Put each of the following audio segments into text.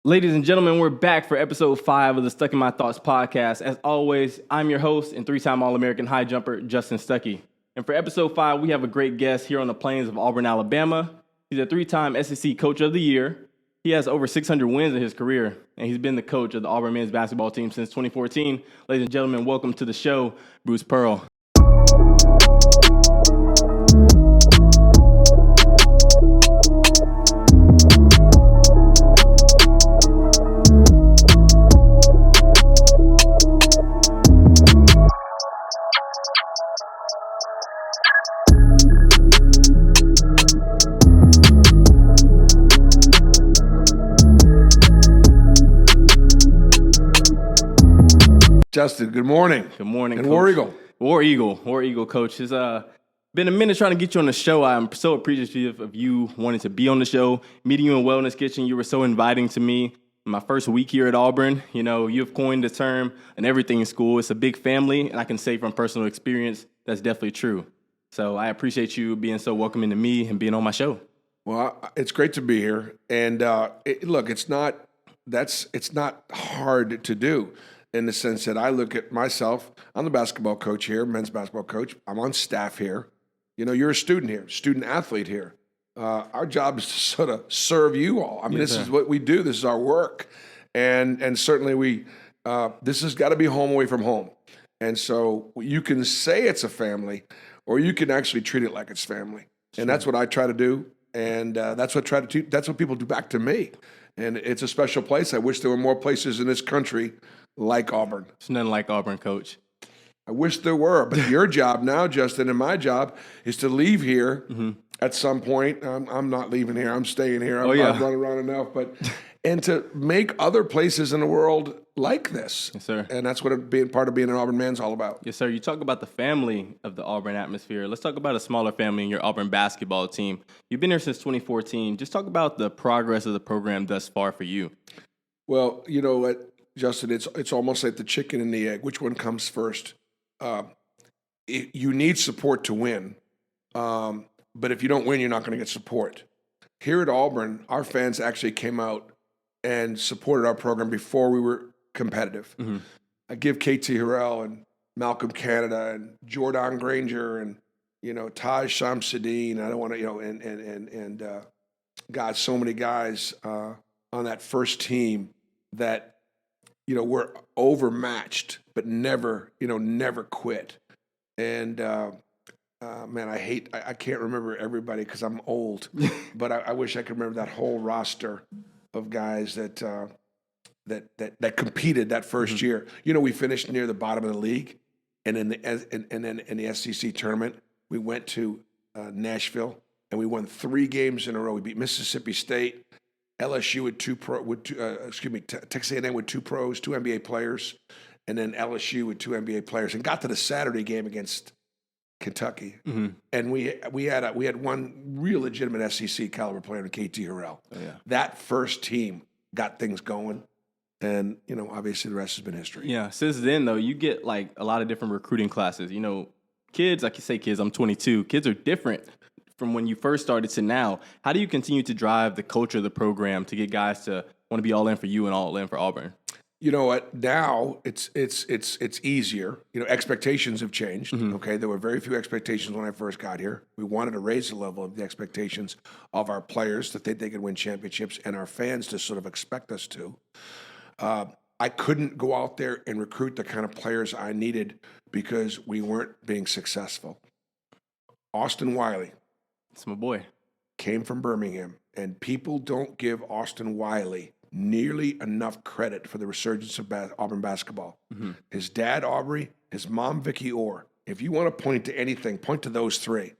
Ladies and gentlemen, we're back for episode 5 of the Stuck in My Thoughts podcast. As always, I'm your host and 3-time All-American high jumper, Justin Stuckey. And for episode 5, we have a great guest here on the plains of Auburn, Alabama. He's a 3-time SEC Coach of the Year. He has over 600 wins in his career, and he's been the coach of the Auburn men's basketball team since 2014. Ladies and gentlemen, welcome to the show, Bruce Pearl. Justin, good morning. Good morning, and Coach. War Eagle, Coach. It's been a minute trying to get you on the show. I'm so appreciative of you wanting to be on the show. Meeting you in Wellness Kitchen, you were so inviting to me. My first week here at Auburn, you've coined the term an everything school. It's a big family, and I can say from personal experience that's definitely true. So I appreciate you being so welcoming to me and being on my show. Well, it's great to be here. And look, it's not hard to do. In the sense that I look at myself, I'm the basketball coach here, men's basketball coach. I'm on staff here. You're a student here, student athlete here. Our job is to sort of serve you all. I mean, this is what we do. This is our work. And certainly this has got to be home away from home. And so you can say it's a family, or you can actually treat it like it's family. And that's what I try to do. And that's what people do back to me. And it's a special place. I wish there were more places in this country like Auburn. It's nothing like Auburn, Coach. I wish there were, but your job now, Justin, and my job is to leave here at some point. I'm not leaving here. I'm staying here. I've run around enough, and to make other places in the world like this. Yes, sir. And that's what being part of being an Auburn man's all about. Yes, sir. You talk about the family of the Auburn atmosphere. Let's talk about a smaller family in your Auburn basketball team. You've been here since 2014. Just talk about the progress of the program thus far for you. Well, you know what, Justin, it's almost like the chicken and the egg. Which one comes first? You need support to win, but if you don't win, you're not going to get support. Here at Auburn, our fans actually came out and supported our program before we were competitive. Mm-hmm. I give KT Harrell and Malcolm Canada and Jordan Granger and Taj Shamsuddin. I don't want to God, so many guys on that first team that were overmatched, but never quit. And man, I can't remember everybody because I'm old, but I wish I could remember that whole roster of guys that competed that first year. We finished near the bottom of the league, and then in the SEC tournament, we went to Nashville and we won 3 games in a row. We beat Mississippi State, LSU with Texas A&M with 2 pros, 2 NBA players, and then LSU with 2 NBA players, and got to the Saturday game against Kentucky. Mm-hmm. And we had one real legitimate SEC caliber player in KT Harrell. Oh, yeah. That first team got things going, and obviously the rest has been history. Yeah. Since then, though, you get like a lot of different recruiting classes. Kids, like you say, kids. I'm 22. Kids are different from when you first started to now. How do you continue to drive the culture of the program to get guys to want to be all in for you and all in for Auburn? You know what? Now it's easier. Expectations have changed. Mm-hmm. Okay, there were very few expectations when I first got here. We wanted to raise the level of the expectations of our players to think they could win championships, and our fans to sort of expect us to. I couldn't go out there and recruit the kind of players I needed because we weren't being successful. Austin Wiley. It's my boy. Came from Birmingham, and people don't give Austin Wiley nearly enough credit for the resurgence of Auburn basketball. Mm-hmm. His dad, Aubrey, his mom, Vicky Orr. If you want to point to anything, point to those 3,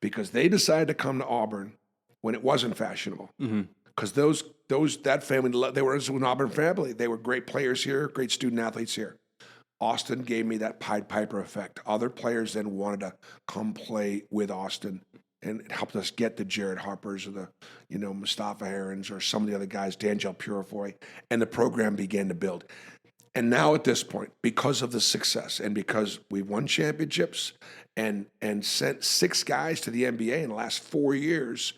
because they decided to come to Auburn when it wasn't fashionable. Because that family, they were an Auburn family. They were great players here, great student athletes here. Austin gave me that Pied Piper effect. Other players then wanted to come play with Austin, and it helped us get the Jared Harpers or the, Mustafa Herons or some of the other guys, D'Angelo Purifoy, and the program began to build. And now at this point, because of the success and because we've won championships and sent 6 guys to the NBA in the last 4 years,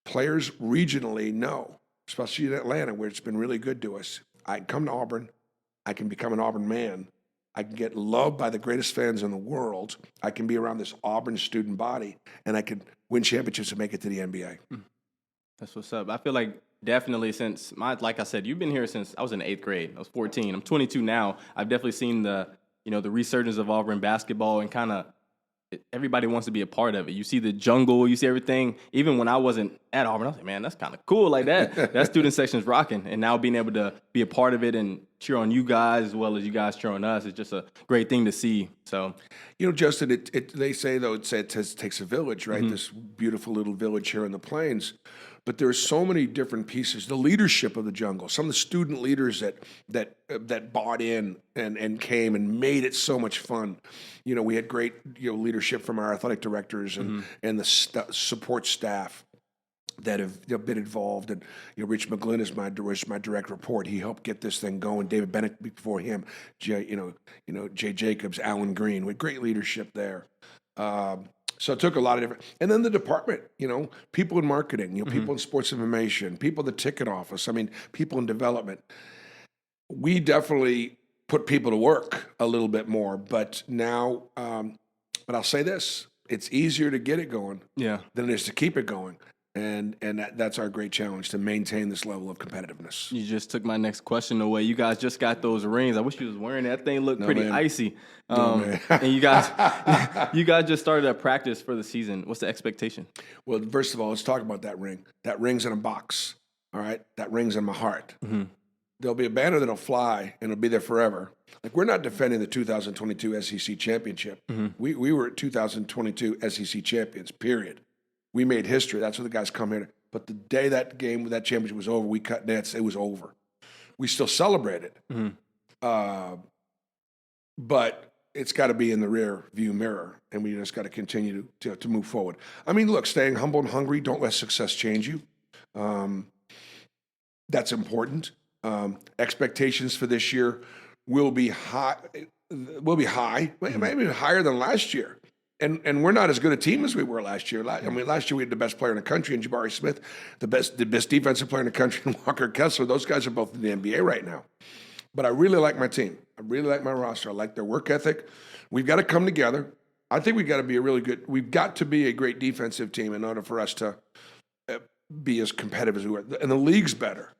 players regionally know especially in Atlanta, where it's been really good to us. I can come to Auburn. I can become an Auburn man. I can get loved by the greatest fans in the world. I can be around this Auburn student body, and I can win championships and make it to the NBA. That's what's up. I feel like definitely since like I said, you've been here since I was in the 8th grade. I was 14. I'm 22 now. I've definitely seen the resurgence of Auburn basketball, and kind of everybody wants to be a part of it. You see the jungle, you see everything. Even when I wasn't at Auburn, I was like, man, that's kind of cool. Like that student section's rocking. And now being able to be a part of it and cheer on you guys as well as you guys cheer on us is just a great thing to see. So, Justin, they say though it takes a village, right? This beautiful little village here in the Plains. But there's so many different pieces. The leadership of the jungle, some of the student leaders that bought in and came and made it so much fun. We had great leadership from our athletic directors and the support staff that have been involved. And Rich McGlynn is my direct report. He helped get this thing going. David Bennett before him, Jay Jacobs, Alan Green, with great leadership there. So it took a lot of different, and then the department, people in marketing, people in sports information, people in the ticket office. I mean, people in development. We definitely put people to work a little bit more, but now, but I'll say this: it's easier to get it going, than it is to keep it going. And that's our great challenge, to maintain this level of competitiveness. You just took my next question away. You guys just got those rings. I wish you was wearing it. That thing looked pretty icy. And you guys just started a practice for the season. What's the expectation? Well, first of all, let's talk about that ring. That ring's in a box. All right, that ring's in my heart. There'll be a banner that'll fly, and it'll be there forever. Like, we're not defending the 2022 SEC championship. We were 2022 SEC champions. Period. We made history. That's what the guys come here. But the day that championship was over, we cut nets. It was over. We still celebrated, but it's got to be in the rear view mirror, and we just got to continue to move forward. I mean, look, staying humble and hungry. Don't let success change you. That's important. Expectations for this year will be high. Maybe higher than last year. And we're not as good a team as we were last year. I mean, last year we had the best player in the country in Jabari Smith, the best defensive player in the country in Walker Kessler. Those guys are both in the NBA right now. But I really like my team. I really like my roster. I like their work ethic. We've got to come together. I think we've got to be a great defensive team in order for us to be as competitive as we were. And the league's better.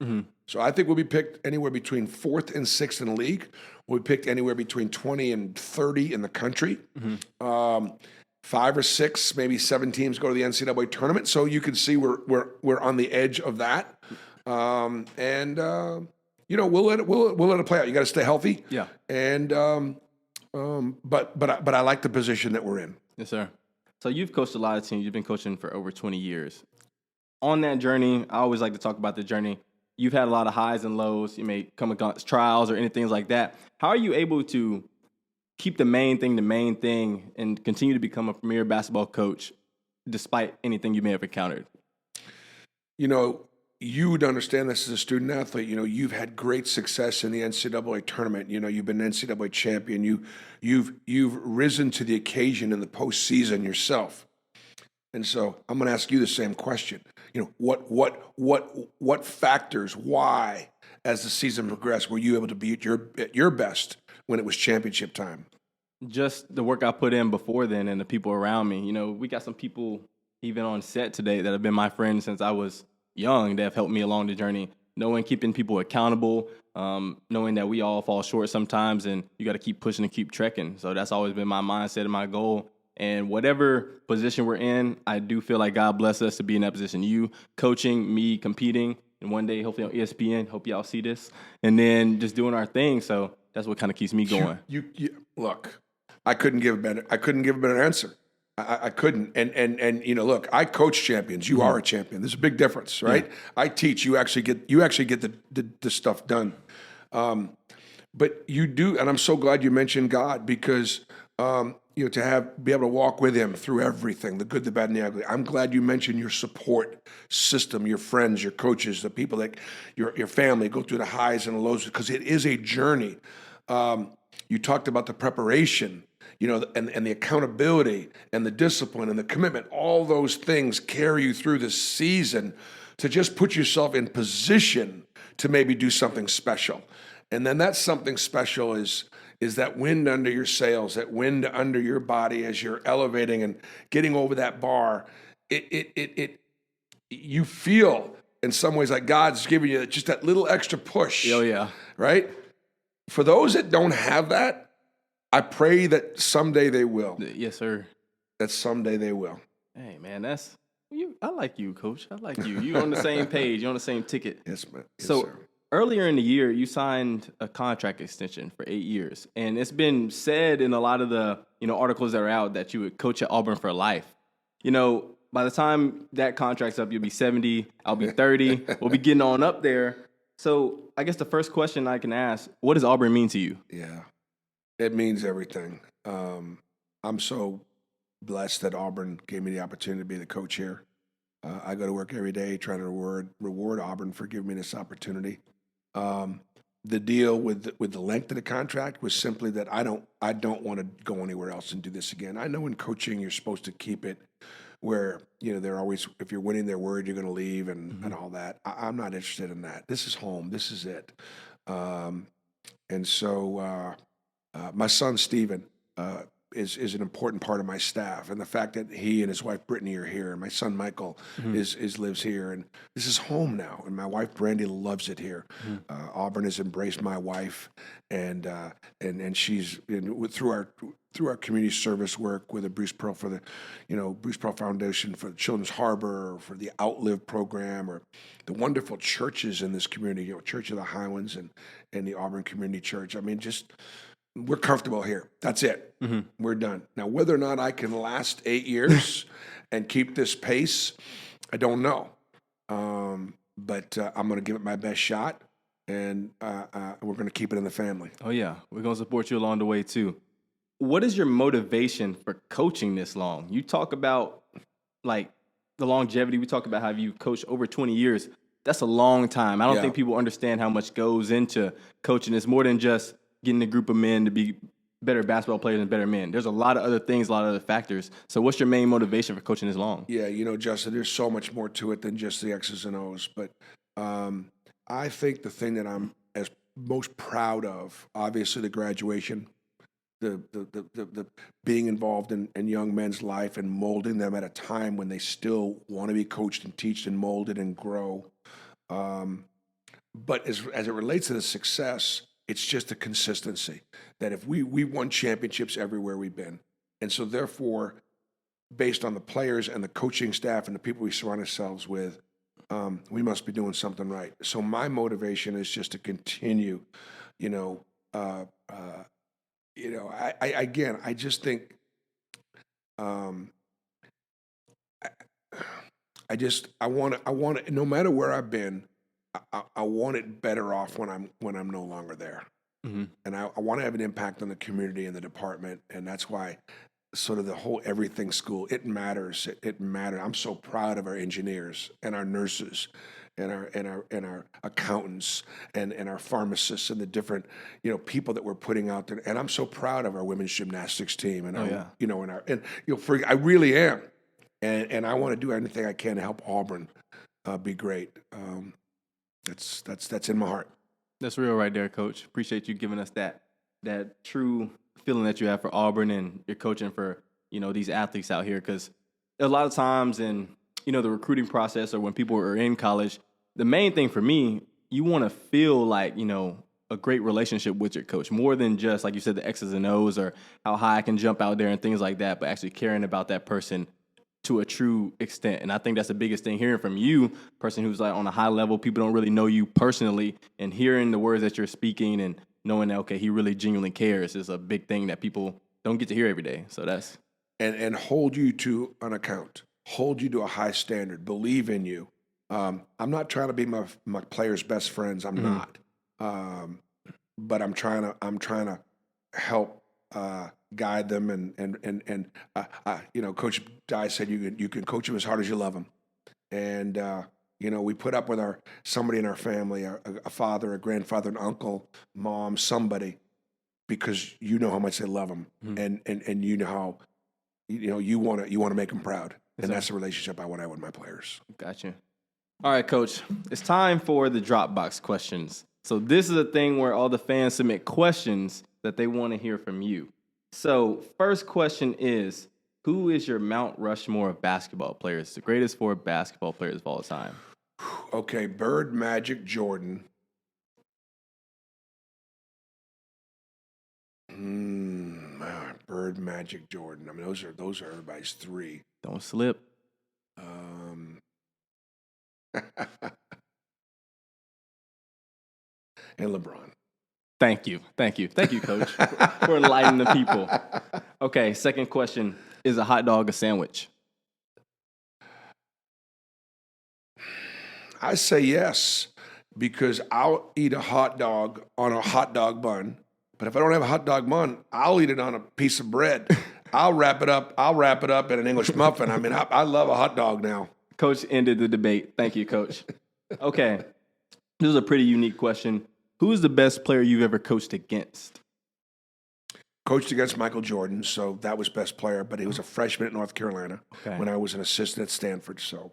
So I think we'll be picked anywhere between 4th and 6th in the league. We'll be picked anywhere between 20 and 30 in the country. 5 or 6, maybe 7 teams go to the NCAA tournament. So you can see we're on the edge of that. We'll let it play out. You got to stay healthy. Yeah. And but I like the position that we're in. Yes, sir. So you've coached a lot of teams. You've been coaching for over 20 years. On that journey, I always like to talk about the journey. You've had a lot of highs and lows. You may come against trials or anything like that. How are you able to keep the main thing and continue to become a premier basketball coach despite anything you may have encountered? You would understand this as a student athlete. You've had great success in the NCAA tournament. You've been an NCAA champion. You've risen to the occasion in the postseason yourself. And so I'm going to ask you the same question. What factors, why, as the season progressed, were you able to be at your best when it was championship time? Just the work I put in before then and the people around me. We got some people even on set today that have been my friends since I was young that have helped me along the journey. Keeping people accountable, knowing that we all fall short sometimes, and you got to keep pushing and keep trekking. So that's always been my mindset and my goal. And whatever position we're in, I do feel like God bless us to be in that position. You coaching, me competing, and one day hopefully on ESPN. Hope y'all see this, and then just doing our thing. So that's what kind of keeps me going. You look, I couldn't give a better answer. I couldn't. And look, I coach champions. You are a champion. There's a big difference, right? Yeah. I teach. You actually get the stuff done. But you do, and I'm so glad you mentioned God, because to be able to walk with him through everything, the good, the bad, and the ugly. I'm glad you mentioned your support system, your friends, your coaches, the people that your family go through the highs and the lows, because it is a journey. You talked about the preparation, and the accountability and the discipline and the commitment. All those things carry you through the season to just put yourself in position to maybe do something special. And then that something special is that wind under your sails, that wind under your body as you're elevating and getting over that bar. You feel in some ways like God's giving you just that little extra push. Oh, yeah. Right? For those that don't have that, I pray that someday they will. Yes, sir. That someday they will. Hey, man, that's you. I like you, Coach. I like you. You're on the same page. You're on the same ticket. Yes, man. Yes, so sir. Earlier in the year, you signed a contract extension for 8 years, and it's been said in a lot of the articles that are out that you would coach at Auburn for life. By the time that contract's up, you'll be 70. I'll be 30. We'll be getting on up there. So I guess the first question I can ask: what does Auburn mean to you? Yeah, it means everything. I'm so blessed that Auburn gave me the opportunity to be the coach here. I go to work every day trying to reward Auburn for giving me this opportunity. The deal with the length of the contract was simply that I don't want to go anywhere else and do this again. I know in coaching you're supposed to keep it where they're always, if you're winning their word, you're going to leave and all that. I'm not interested in that. This is home. This is it. And so my son Stephen is an important part of my staff, and the fact that he and his wife Brittany are here, and my son Michael lives here, and this is home now. And my wife Brandy loves it here. Auburn has embraced my wife, and she's through our community service work with the Bruce Pearl for the Bruce Pearl Foundation for the Children's Harbor, or for the Outlive program, or the wonderful churches in this community, Church of the Highlands and the Auburn Community Church. I mean, just we're comfortable here. That's it. We're done. Now, whether or not I can last 8 years and keep this pace, I don't know. But I'm going to give it my best shot, and we're going to keep it in the family. Oh, yeah. We're going to support you along the way, too. What is your motivation for coaching this long? You talk about, the longevity. We talk about how you coached over 20 years. That's a long time. I don't think people understand how much goes into coaching. It's more than just getting a group of men to be better basketball players and better men. There's a lot of other things, a lot of other factors. So what's your main motivation for coaching this long? Yeah, Justin, there's so much more to it than just the X's and O's. But I think the thing that I'm as most proud of, obviously the graduation, the being involved in young men's life and molding them at a time when they still want to be coached and teached and molded and grow. But as it relates to the success, it's just a consistency that if we won championships everywhere we've been. And so therefore, based on the players and the coaching staff and the people we surround ourselves with, we must be doing something right. So my motivation is just to continue, I just think, I want it, no matter where I've been, I want it better off when I'm no longer there. And I want to have an impact on the community and the department. And that's why sort of the whole everything school, it matters. It matters. I'm so proud of our engineers and our nurses and our accountants and our pharmacists and the different, people that we're putting out there. And I'm so proud of our women's gymnastics team and I really am. And I want to do anything I can to help Auburn be great. That's in my heart. That's real right there, Coach. Appreciate you giving us that true feeling that you have for Auburn and you're coaching for, these athletes out here. Because a lot of times in, the recruiting process or when people are in college, the main thing for me, you want to feel like, a great relationship with your coach, more than just, like you said, the X's and O's or how high I can jump out there and things like that, but actually caring about that person to a true extent. And I think that's the biggest thing, hearing from you, person who's on a high level, people don't really know you personally, and hearing the words that you're speaking and knowing that, okay, he really genuinely cares is a big thing that people don't get to hear every day. So that's... And hold you to an account, hold you to a high standard, believe in you. I'm not trying to be my players' best friends. I'm not. But I'm trying to help guide them and Coach Dye said you can coach them as hard as you love them, and we put up with somebody in our family, a father, a grandfather, an uncle, mom, somebody, because you know how much they love them, and you know how you want to make them proud, and that's the relationship I want to have with my players. Gotcha. All right, Coach. It's time for the DropBox Questions. So this is a thing where all the fans submit questions that they want to hear from you. So first question is, who is your Mount Rushmore of basketball players, the greatest four basketball players of all time? Okay, Bird, Magic, Jordan. Bird, Magic, Jordan. I mean, those are everybody's three. Don't slip. And LeBron. Thank you, Coach, for enlightening the people. Okay, second question, is a hot dog a sandwich? I say yes, because I'll eat a hot dog on a hot dog bun. But if I don't have a hot dog bun, I'll eat it on a piece of bread. I'll wrap it up in an English muffin. I mean, I love a hot dog now. Coach ended the debate. Thank you, Coach. Okay, this is a pretty unique question. Who is the best player you've ever coached against? Coached against Michael Jordan, so that was best player, but he was a freshman at North Carolina when I was an assistant at Stanford. So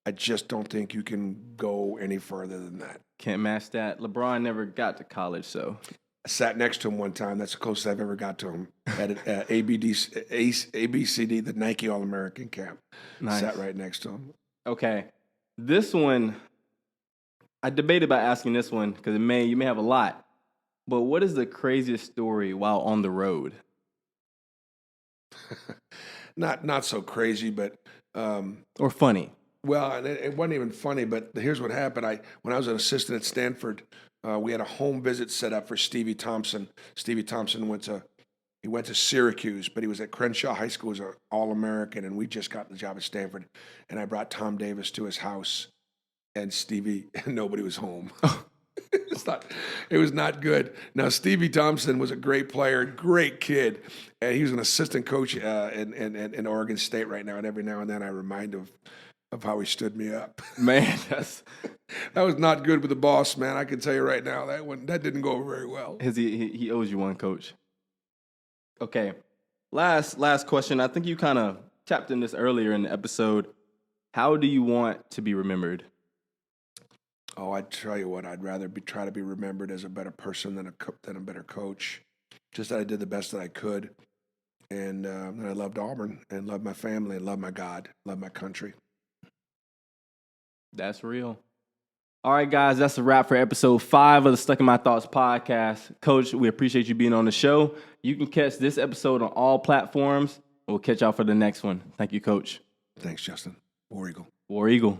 I just don't think you can go any further than that. Can't match that. LeBron never got to college, so. I sat next to him one time. That's the closest I've ever got to him at ABCD, the Nike All-American camp. Nice. Sat right next to him. Okay. This one, I debated about asking this one because you may have a lot. But what is the craziest story while on the road? Not so crazy, but or funny. Well, it wasn't even funny. But here's what happened. When I was an assistant at Stanford, we had a home visit set up for Stevie Thompson. Stevie Thompson went to Syracuse, but he was at Crenshaw High School as an All-American, and we just got the job at Stanford. And I brought Tom Davis to his house, and nobody was home. It was not good. Now, Stevie Thompson was a great player, great kid, and he was an assistant coach in Oregon State right now. And every now and then, I remind him of how he stood me up. Man, that was not good with the boss, man. I can tell you right now that didn't go over very well. He owes you one, Coach. Okay, last question. I think you kind of tapped in this earlier in the episode. How do you want to be remembered? Oh, I tell you what, I'd rather try to be remembered as a better person than a better coach. Just that I did the best that I could, and I loved Auburn and loved my family and loved my God, loved my country. That's real. All right, guys, that's a wrap for episode 5 of the Stuck in My Thoughts podcast. Coach, we appreciate you being on the show. You can catch this episode on all platforms. We'll catch y'all for the next one. Thank you, Coach. Thanks, Justin. War Eagle. War Eagle.